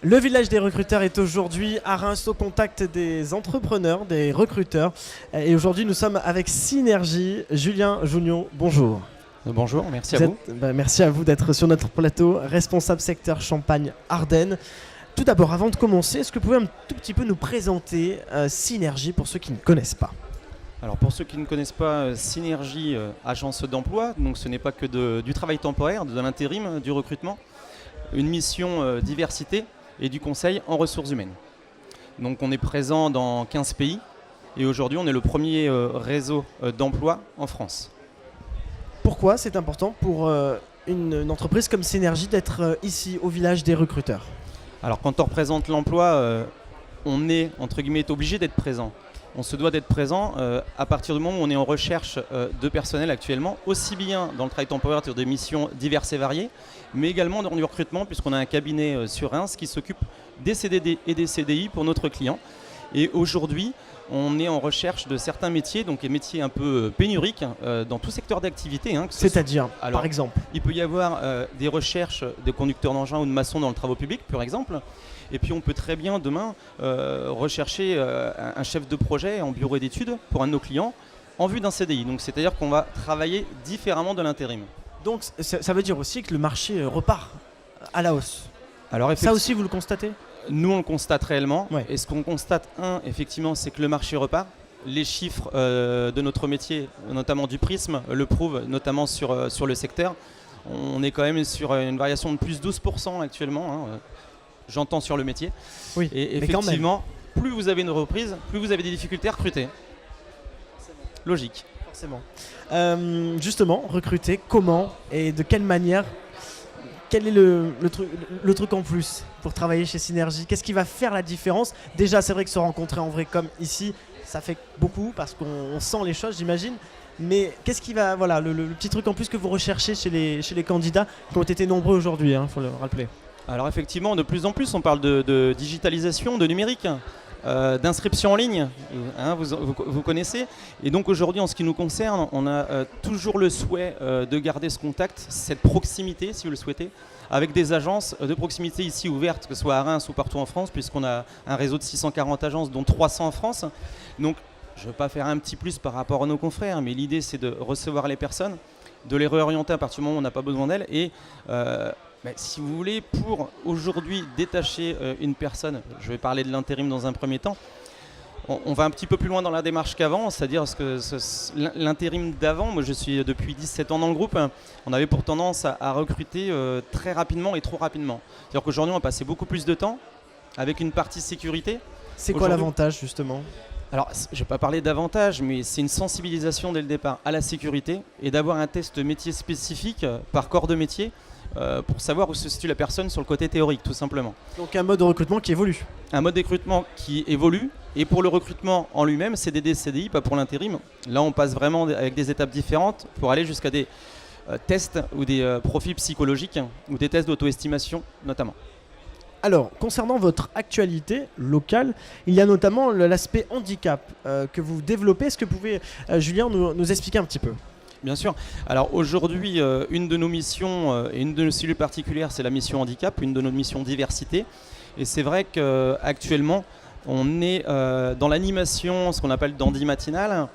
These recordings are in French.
Le village des recruteurs est aujourd'hui à Reims au contact des entrepreneurs, des recruteurs. Et aujourd'hui, nous sommes avec Synergie. Julien Jougnon, bonjour. Bonjour, merci à vous. Merci à vous d'être sur notre plateau, responsable secteur Champagne-Ardenne. Tout d'abord, avant de commencer, est-ce que vous pouvez un tout petit peu nous présenter Synergie pour ceux qui ne connaissent pas ? Alors pour ceux qui ne connaissent pas, Synergie, agence d'emploi, donc ce n'est pas que du travail temporaire, de l'intérim, du recrutement, une mission diversité et du conseil en ressources humaines. Donc on est présent dans 15 pays et aujourd'hui on est le premier réseau d'emploi en France. Pourquoi c'est important pour une entreprise comme Synergie d'être ici au village des recruteurs ? Alors quand on représente l'emploi, on est entre guillemets obligé d'être présent. On se doit d'être présent à partir du moment où on est en recherche de personnel actuellement, aussi bien dans le travail temporaire sur des missions diverses et variées, mais également dans du recrutement, puisqu'on a un cabinet sur Reims qui s'occupe des CDD et des CDI pour notre client. Et aujourd'hui, on est en recherche de certains métiers, donc des métiers un peu pénuriques dans tout secteur d'activité. C'est-à-dire, par exemple ? Il peut y avoir des recherches de conducteurs d'engins ou de maçons dans le travaux publics, par exemple. Et puis on peut très bien demain rechercher un chef de projet en bureau d'études pour un de nos clients en vue d'un CDI. Donc c'est-à-dire qu'on va travailler différemment de l'intérim. Donc ça veut dire aussi que le marché repart à la hausse. Alors, ça aussi vous le constatez ? Nous on le constate réellement. Ouais. Et ce qu'on constate, effectivement, c'est que le marché repart. Les chiffres de notre métier, notamment du prisme, le prouvent, notamment sur le secteur. On est quand même sur une variation de plus 12% actuellement. J'entends sur le métier. Oui, et effectivement, plus vous avez une reprise, plus vous avez des difficultés à recruter. Logique. Forcément. Justement, recruter, comment et de quelle manière ? Quel est le truc en plus pour travailler chez Synergie ? Qu'est-ce qui va faire la différence ? Déjà, c'est vrai que se rencontrer en vrai comme ici, ça fait beaucoup parce qu'on sent les choses, j'imagine. Mais qu'est-ce qui va, voilà, le petit truc en plus que vous recherchez chez les candidats qui ont été nombreux aujourd'hui, faut le rappeler. Alors effectivement, de plus en plus, on parle de digitalisation, de numérique, d'inscription en ligne, vous connaissez. Et donc aujourd'hui, en ce qui nous concerne, on a toujours le souhait de garder ce contact, cette proximité, si vous le souhaitez, avec des agences de proximité ici ouvertes, que ce soit à Reims ou partout en France, puisqu'on a un réseau de 640 agences, dont 300 en France. Donc je ne veux pas faire un petit plus par rapport à nos confrères, mais l'idée c'est de recevoir les personnes, de les réorienter à partir du moment où on n'a pas besoin d'elles. Et si vous voulez, pour aujourd'hui détacher une personne, je vais parler de l'intérim dans un premier temps, on va un petit peu plus loin dans la démarche qu'avant, c'est-à-dire que l'intérim d'avant, moi je suis depuis 17 ans dans le groupe, on avait pour tendance à recruter très rapidement et trop rapidement. C'est-à-dire qu'aujourd'hui on va passer beaucoup plus de temps avec une partie sécurité. C'est quoi l'avantage justement ? Alors, je ne vais pas parler d'avantage, mais c'est une sensibilisation dès le départ à la sécurité et d'avoir un test métier spécifique par corps de métier pour savoir où se situe la personne sur le côté théorique, tout simplement. Donc un mode de recrutement qui évolue. Un mode de recrutement qui évolue, et pour le recrutement en lui-même, CDD, CDI, pas pour l'intérim. Là, on passe vraiment avec des étapes différentes pour aller jusqu'à des tests ou des profils psychologiques ou des tests d'auto-estimation notamment. Alors, concernant votre actualité locale, il y a notamment l'aspect handicap que vous développez. Est-ce que vous pouvez, Julien, nous expliquer un petit peu ? Bien sûr. Alors aujourd'hui, une de nos missions et une de nos cellules particulières, c'est la mission handicap, une de nos missions diversité. Et c'est vrai qu'actuellement, on est dans l'animation, ce qu'on appelle d'handi matinal.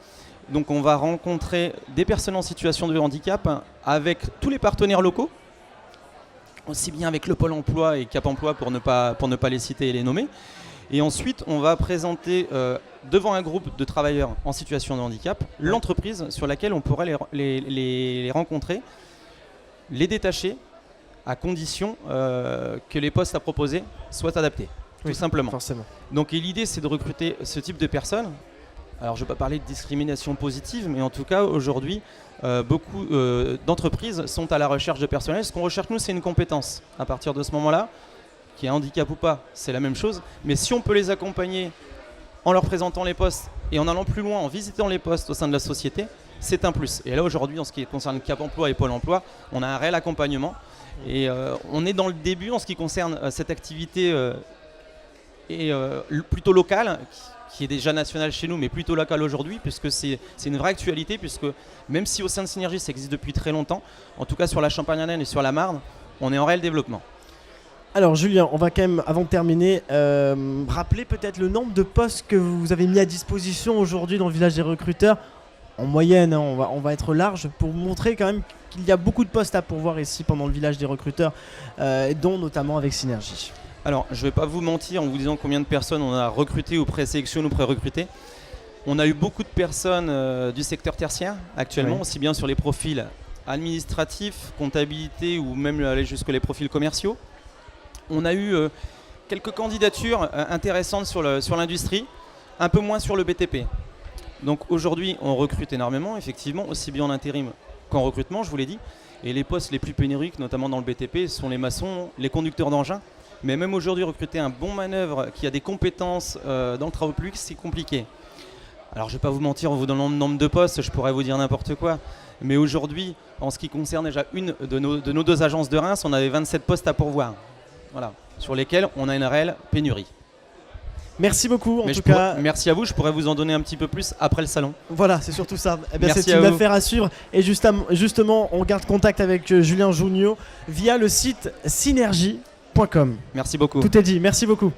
Donc on va rencontrer des personnes en situation de handicap avec tous les partenaires locaux, aussi bien avec le Pôle emploi et Cap emploi pour ne pas les citer et les nommer. Et ensuite, on va présenter devant un groupe de travailleurs en situation de handicap l'entreprise sur laquelle on pourrait les rencontrer, les détacher, à condition que les postes à proposer soient adaptés, tout simplement. Forcément. Donc l'idée, c'est de recruter ce type de personnes. Alors, je ne vais pas parler de discrimination positive, mais en tout cas, aujourd'hui, beaucoup d'entreprises sont à la recherche de personnel. Ce qu'on recherche, nous, c'est une compétence. À partir de ce moment-là, qu'il y ait un handicap ou pas, c'est la même chose. Mais si on peut les accompagner en leur présentant les postes et en allant plus loin, en visitant les postes au sein de la société, c'est un plus. Et là, aujourd'hui, en ce qui concerne Cap emploi et Pôle emploi, on a un réel accompagnement. Et on est dans le début en ce qui concerne cette activité plutôt locale, qui est déjà nationale chez nous, mais plutôt locale aujourd'hui, puisque c'est une vraie actualité, puisque même si au sein de Synergie, ça existe depuis très longtemps, en tout cas sur la Champagne-Ardenne et sur la Marne, on est en réel développement. Alors Julien, on va quand même, avant de terminer, rappeler peut-être le nombre de postes que vous avez mis à disposition aujourd'hui dans le village des recruteurs. En moyenne, hein, on va être large pour montrer quand même qu'il y a beaucoup de postes à pourvoir ici pendant le village des recruteurs, dont notamment avec Synergie. Alors, je ne vais pas vous mentir en vous disant combien de personnes on a recrutées ou présélectionnées ou pré-recrutées. On a eu beaucoup de personnes du secteur tertiaire actuellement, aussi bien sur les profils administratifs, comptabilité ou même aller jusqu'à les profils commerciaux. On a eu quelques candidatures intéressantes sur l'industrie, un peu moins sur le BTP. Donc aujourd'hui, on recrute énormément, effectivement, aussi bien en intérim qu'en recrutement, je vous l'ai dit. Et les postes les plus pénuriques, notamment dans le BTP, sont les maçons, les conducteurs d'engins. Mais même aujourd'hui, recruter un bon manœuvre qui a des compétences dans le travail public, c'est compliqué. Alors je ne vais pas vous mentir en vous donnant le nombre de postes, je pourrais vous dire n'importe quoi. Mais aujourd'hui, en ce qui concerne déjà une de nos 2 agences de Reims, on avait 27 postes à pourvoir. Voilà, sur lesquels on a une réelle pénurie. Merci beaucoup en tout cas. Merci à vous, je pourrais vous en donner un petit peu plus après le salon. Voilà, c'est surtout ça. Eh bien, Merci c'est une affaire à suivre. Et justement, on garde contact avec Julien Jougnot via le site synergie.com. Merci beaucoup. Tout est dit, merci beaucoup.